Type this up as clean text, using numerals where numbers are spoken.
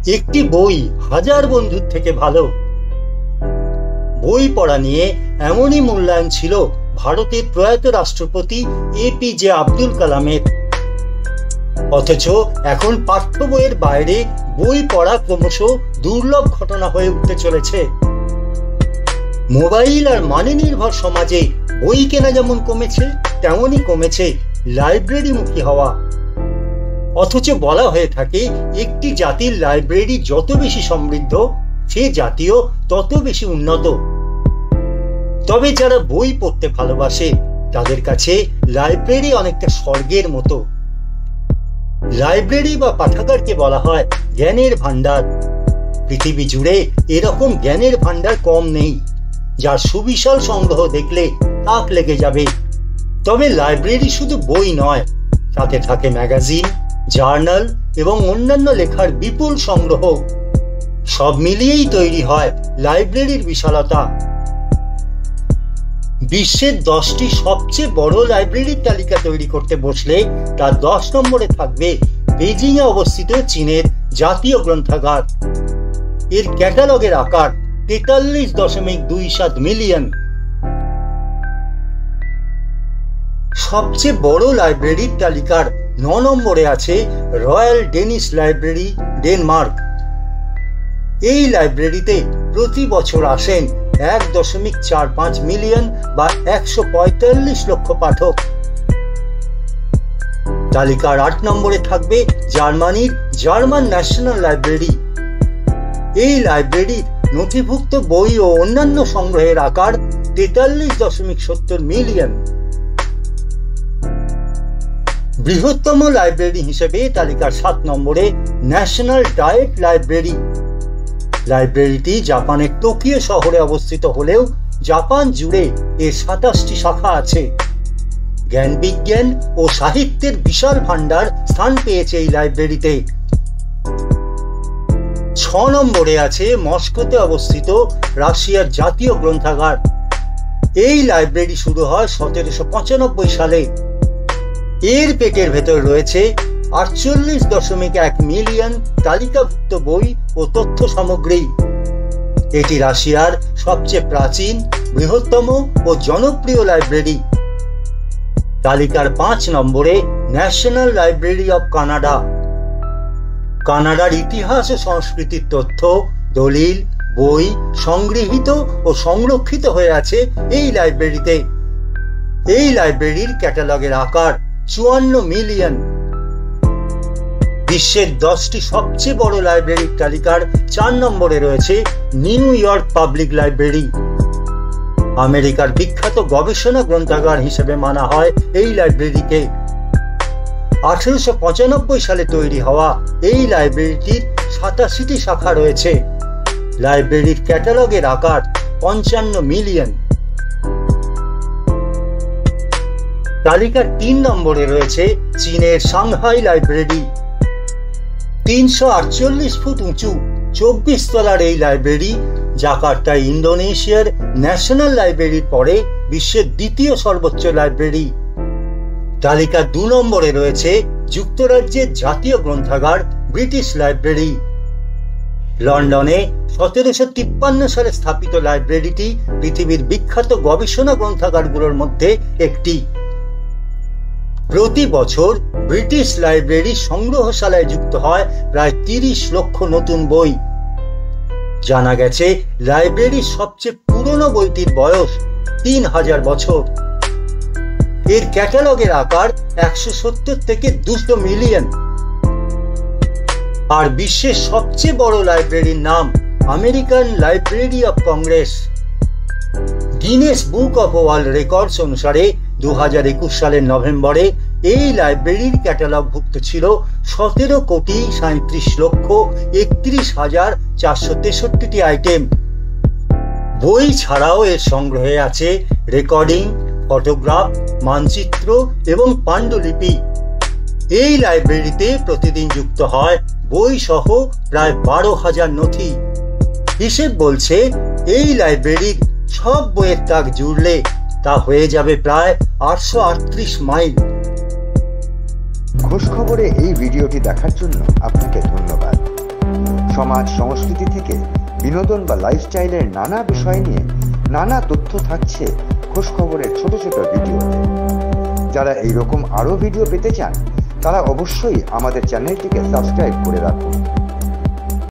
একটি বই হাজার বন্ধুর থেকে ভালো। বই পড়া নিয়ে এমনই মূল্যায়ন ছিল ভারতের প্রয়াত রাষ্ট্রপতি এপিজে আব্দুল কালামের। অথচ এখন পাঠ্য বইয়ের বাইরে বই পড়া ক্রমশ দুর্লভ ঘটনা হয়ে উঠতে চলেছে। মোবাইল আর মানে নির্ভর সমাজে বই কেনা যেমন কমেছে, তেমনই কমেছে লাইব্রেরিমুখী হওয়া। অথচ বলা হয়ে থাকে একটি জাতির লাইব্রেরি যত বেশি সমৃদ্ধ, সে জাতীয় তত বেশি উন্নত। তবে যারা বই পড়তে ভালোবাসে তাদের কাছে লাইব্রেরি অনেকটা স্বর্গের মতো। লাইব্রেরি বা পাঠাগারকে বলা হয় জ্ঞানের ভান্ডার। পৃথিবী জুড়ে এরকম জ্ঞানের ভান্ডার কম নেই, যার সুবিশাল সংগ্রহ দেখলে তাক লেগে যাবে। তবে লাইব্রেরি শুধু বই নয়, তাতে থাকে ম্যাগাজিন, জার্নাল এবং অন্যান্য লেখার বিপুল সংগ্রহ। সব মিলিয়েই তৈরি হয় লাইব্রেরির বিশালতা। বিশ্বের 10টি সবচেয়ে বড় লাইব্রেরির তালিকা তৈরি করতে বসলে তার 10 নম্বরে থাকবে বেজিং এ অবস্থিত চীনের জাতীয় গ্রন্থাগার। এর ক্যাটালগের আকার 43.27 মিলিয়ন। সবচেয়ে বড় লাইব্রেরির তালিকার 9 নম্বরে আছে রয়্যাল ডেনিশ লাইব্রেরি, ডেনমার্ক। এই লাইব্রেরিতে প্রতি বছর আসেন 1.45 মিলিয়ন বা 145 লক্ষ পাঠক। তালিকার 8 নম্বরে থাকবে জার্মানির জার্মান ন্যাশনাল লাইব্রেরি। এই লাইব্রেরির নথিভুক্ত বই ও অন্যান্য সংগ্রহের আকার 43.70 মিলিয়ন। বৃহত্তম লাইব্রেরি হিসেবে তালিকার 7 নম্বরে ন্যাশনাল ডায়েট লাইব্রেরি। লাইব্রেরিটি জাপানের টোকিও শহরে অবস্থিত হলেও জাপান জুড়ে এর 27টি শাখা আছে। জ্ঞান বিজ্ঞান ও সাহিত্যের বিশাল ভান্ডার স্থান পেয়েছে এই লাইব্রেরিতে। 6 নম্বরে আছে মস্কোতে অবস্থিত রাশিয়ার জাতীয় গ্রন্থাগার। এই লাইব্রেরি শুরু হয় 1795 সালে। এর পেটের ভেতর রয়েছে 48.1 মিলিয়ন তালিকাভুক্ত বই ও তথ্য সামগ্রী। এটি রাশিয়ার সবচেয়ে প্রাচীন, বৃহত্তম ও জনপ্রিয় লাইব্রেরি। তালিকার 5 নম্বরে ন্যাশনাল লাইব্রেরি অব কানাডা। কানাডার ইতিহাস ও সংস্কৃতির তথ্য, দলিল, বই সংগৃহীত ও সংরক্ষিত হয়ে আছে এই লাইব্রেরিতে। এই লাইব্রেরির ক্যাটালগের আকার 54 মিলিয়ন। বিশ্বের 10টি সবচেয়ে বড় লাইব্রেরির তালিকার 4 নম্বরে রয়েছে নিউ ইয়র্ক পাবলিক লাইব্রেরি। আমেরিকার বিখ্যাত গবেষণা গ্রন্থাগার হিসেবে মানা হয় এই লাইব্রেরিকে। 1895 সালে তৈরি হওয়া এই লাইব্রেরিটির 87টি শাখা রয়েছে। লাইব্রেরির ক্যাটালগের আকার 55 মিলিয়ন। তালিকার 3 নম্বরে রয়েছে চীনের সাংহাই লাইব্রেরি। 348 ফুট উঁচু 24 তলার এই লাইব্রেরি জাকার্তায় ইন্দোনেশিয়ার ন্যাশনাল লাইব্রেরির পরে বিশ্বের দ্বিতীয় সর্বোচ্চ লাইব্রেরি। তালিকার 2 নম্বরে রয়েছে যুক্তরাজ্যের জাতীয় গ্রন্থাগার, ব্রিটিশ লাইব্রেরি। লন্ডনে 1753 সালে স্থাপিত লাইব্রেরিটি পৃথিবীর বিখ্যাত গবেষণা গ্রন্থাগারগুলোর মধ্যে একটি। প্রতি বছর ব্রিটিশ লাইব্রেরি সংগ্রহশালায় যুক্ত হয় প্রায় 30 লক্ষ নতুন বই। জানা গেছে লাইব্রেরির সবচেয়ে পুরনো বইটির বয়স 3000 বছর। এর ক্যাটালগের আকার 170 থেকে 200 মিলিয়ন। আর বিশ্বের সবচেয়ে বড় লাইব্রেরির নাম American library of Congress. Guinness book of world records অনুসারে 2021 সালের নভেম্বরে এই লাইব্রেরির ক্যাটালগভুক্ত ছিল 17,37,31,463টি আইটেম। বই ছাড়াও এর সংগ্রহে আছে রেকর্ডিং, ফটোগ্রাফ, মানচিত্র এবং পাণ্ডুলিপি। এই লাইব্রেরিতে প্রতিদিন যুক্ত হয় বই সহ প্রায় 12,000 নথি। হিসেব বলছে এই লাইব্রেরির সব বইয়ের তাক জুড়লে তা হয়ে যাবে প্রায় 838 মাইল। খোঁজ খবরে এই ভিডিওটি দেখার জন্য আপনাকে ধন্যবাদ। সমাজ সংস্কৃতি থেকে বিনোদন বা লাইফস্টাইলের নানা বিষয় নিয়ে নানা তথ্য থাকছে খোঁজখবরের ছোট ছোট ভিডিওতে। যারা এইরকম আরও ভিডিও পেতে চান তারা অবশ্যই আমাদের চ্যানেলটিকে সাবস্ক্রাইব করে রাখুন।